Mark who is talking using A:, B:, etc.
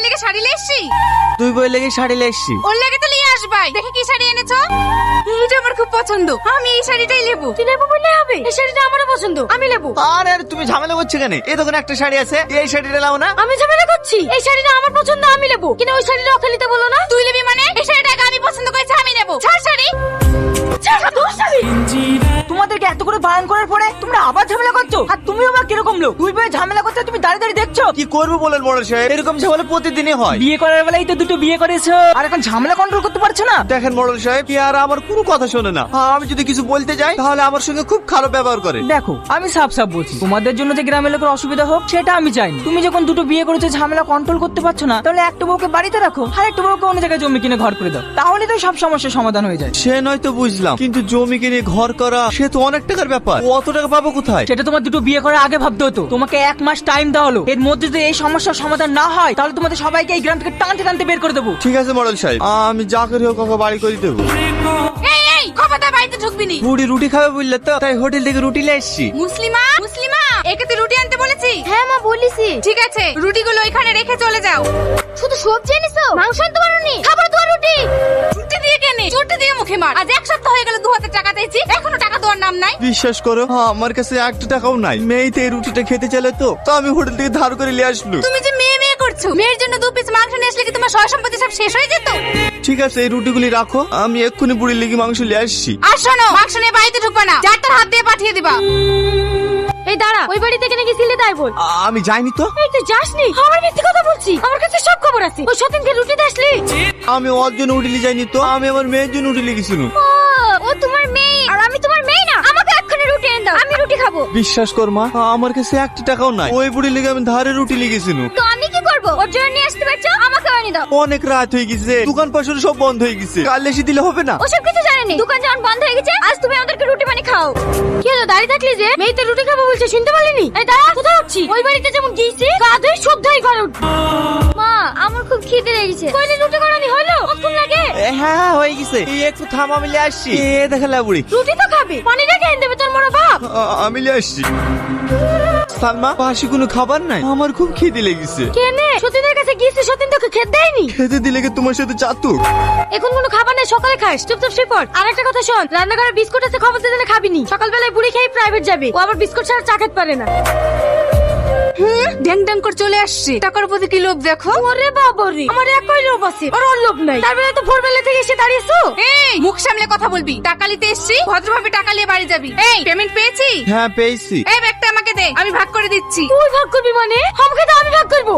A: লেগে শাড়ি লেসছি।
B: তুই বই লেগে শাড়ি লেসছি?
A: ওর লেগে তো নিয়ে আসবাই। দেখি কি শাড়ি এনেছো। এইটা আমার খুব পছন্দ, আমি এই শাড়িটাই নেবো। তুই নেবো বললে হবে, এই শাড়িটা আমারও পছন্দ, আমি নেবো।
B: আরে তুমি ঝামেলা করছো কেন? এই দোকানে একটা শাড়ি আছে, এই শাড়িটা নাও না।
A: আমি ঝামেলা করছি? এই শাড়িটা আমার পছন্দ, আমি নেবো। কিন্তু ওই শাড়িটা ওকে নিতে বলো না। তুই নেবি মানে? এই শাড়িটাকে আমি পছন্দ করেছি, আমি নেবো। ছাড় শাড়ি, ছাড় তোর শাড়ি।
C: তোমাদেরকে এত করে বারণ করার পরে তোমরা আবার ঝামেলা করছো। আর তুমিও বা কিরকম লোক? তুই ভাই ঝামেলা করতে তুমি দাঁড়িয়ে দাঁড়িয়ে দেখছো?
B: কি করবো বলেন বড় সাহেব, এরকম ঝামেলা প্রতিদিনই হয়।
C: বিয়ে করার বেলায় তো দুটো বিয়ে করেছো, আর এখন ঝামেলা কন্ট্রোল করতে পারছো না।
B: দেখেন মোড়ল সাহেব, কি আর আমার কোনো কথা শোনে না। আমি যদি কিছু বলতে যাই তাহলে আমার সঙ্গে খুব খারাপ ব্যবহার করে।
C: দেখো আমি সাফ সাফ বলছি, তোমাদের জন্য যে গ্রামের লোকের অসুবিধা হোক সেটা আমি চাইনি। তুমি যখন দুটো বিয়ে করেছো, ঝামেলা কন্ট্রোল করতে পারছো না, তাহলে একটা বউকে বাড়িতে রাখো আর একটা বউকে অন্য জায়গায় জমি কিনে ঘর করে দাও, তাহলে তো সব সমস্যার সমাধান হয়ে যায়।
B: সে নয়তো বুঝলাম, কিন্তু জমি কিনে ঘর করা সে তো অনেক টাকার ব্যাপার। অত টাকা পাবো কোথায়?
C: সেটা তোমার দুটো বিয়ে করার আগে ভাবতে হতো। তোমাকে 1 মাস টাইম দেওয়া হলো, এর মধ্যে যদি এই সমস্যার সমাধান না হয় তাহলে তোমাদের সবাইকে এই গ্রাম থেকে টানতে টানতে বের করে দেবো।
B: ঠিক আছে মোড়ল সাহেব, আমি যা করি হোক ওকে বাড়ি করে দেবো।
A: এই এই খবরদার বাড়িতে ঢুকবি নি।
B: বুড়ি রুটি খাবে বললে তো, তাই হোটেল থেকে রুটি নিয়ে এসছি।
A: মুসলিমা, মুসলিমা, একে তুই রুটি আনতে বলেছি?
D: হ্যাঁ মা বলিসি।
A: ঠিক আছে, রুটিগুলো এখানে রেখে চলে যাও।
D: শুধু সবজি এনেছো, মাংস আনতে পারোনি? খাবার তো রুটি।
A: রুটি দিয়ে কেনে? চুটি দিয়ে মুখে মার। আজ 1 সপ্তাহ হয়ে গেল 2000 টাকা দিয়েছি, এখনো টাকা দেওয়ার নাম নাই।
B: বিশ্বাস করো, আমার কাছে 1 টাকাও নাই। মেয়েতে এই রুটিটা খেতে চলে তো আমি হোটেল থেকে ধার করে নিয়ে আসলো।
A: তুমি যে মেয়ে মেয়ে করছো, মেয়ের জন্য 2 পিস মাংস নিয়ে আসলে কি তোমার সয় সম্পত্তি সব শেষ হয়ে যেত?
B: ঠিক আছে, এই রুটিগুলি রাখো, আমি এক্ষুনি বুড়ির লেগে মাংস নিয়ে আসছি।
A: আর শোনো, মাংস নিয়ে বাড়িতে ঢুকবা না, যারটার হাত দিয়ে পাঠিয়ে দিবা।
D: এই দাঁড়া, ওই বাড়ি থেকে নাকি সিলে তাই বল।
B: আমি যাইনি তো।
D: এই তুই যাসনি? আমার মিথ্যে কথা বলছি, আমার কাছে সব খবর আছে। ওই সতীনকে রুটি দাসলি?
B: আমি ওর জন্য উঠলি যাইনি তো, আমি আমার মেয়ের জন্য উঠলি গেছিল।
D: ও তোমার মেয়ে আর আমি তোমার মেয়ে না। আমাকে এক্ষুনি রুটি এনে দাও, আমি রুটি খাবো।
B: বিশ্বাস কর মা, আমার কাছে 1 টাকাও নাই। ওই বুড়ির লেগে আমি ধারে রুটি লেগেছিল।
D: তো আমি কি করবো? ওর জন্য নিয়ে আসতে পারছো, আমাকে এনে দাও।
B: অনেক রাত হয়ে গেছে, দোকান পাশে সব বন্ধ হয়ে গেছে, কাল এসে দিলে হবে না?
D: ওসব কিছু জানেনি, দোকান যখন বন্ধ হয়ে গেছে আজ তুমি আমাদেরকে রুটি বানিয়ে খাও। কি হলো, দাঁড়িয়ে থাকলি যে? মেয়েতে রুটি খাবো বলছে, শুনতে পারলিনি? এই দাঁড়া, কোথায় হচ্ছি? ওই বাড়িতে যেমন গিয়েছি গা ধুয়ে শুদ্ধই ঘরে উঠবো। মা আমার খুব খিদে লেগেছে। কইলে রুটি বানানি হলো? কতক্ষণ লাগে?
B: হ্যাঁ হয়ে গেছে, এই একটু থাম, আমি নিয়ে আসছি। দেখালে বুড়ি
D: রুটি তো খাবে, পানি রেখে এনে দেবে তোর মনে বাপ।
B: আমি নিয়ে আসছি। সালমা, পাশে কোনো খাবার নাই, আমার খুব খিদে লেগেছে।
D: কেনে? সতীনের কাছে গিয়েছি, সতীন তোকে খেতে দেয়নি?
B: খেতে দিলে কি তোমার সাথে চাতু?
D: এখন কোনো খাবার নেই, সকালে খাস, চুপচাপ শুয়ে পড়। আর একটা কথা শোন, রান্নাঘরে বিস্কুট আছে, খবর দিলে খাবিনি। সকালবেলায় বুড়ি খেয়ে প্রাইভেট যাবে, ও আবার বিস্কুট ছাড়া চা খেতে পারে না।
A: ড্যাং ড্যাং করে চলে আসছে, টাকার প্রতি কি লোভ দেখো।
D: ওরে বাবারে, আমার একই লোভ আছে, আর ওর লোভ নাই। তার বেলা তো ভোরবেলা থেকে এসে দাঁড়িয়েছো।
A: এই মুখ সামলে কথা বলবি। টাকা নিতে এসছি, ভদ্রভাবে টাকা নিয়ে বাড়ি যাবি। এই পেমেন্ট পেয়েছি?
B: হ্যাঁ পেয়েছি।
A: এই ব্যাগটা আমাকে দে, আমি ভাগ করে দিচ্ছি।
D: তুই ভাগ করবি মানে? আমাকে তো আমি ভাগ করবো।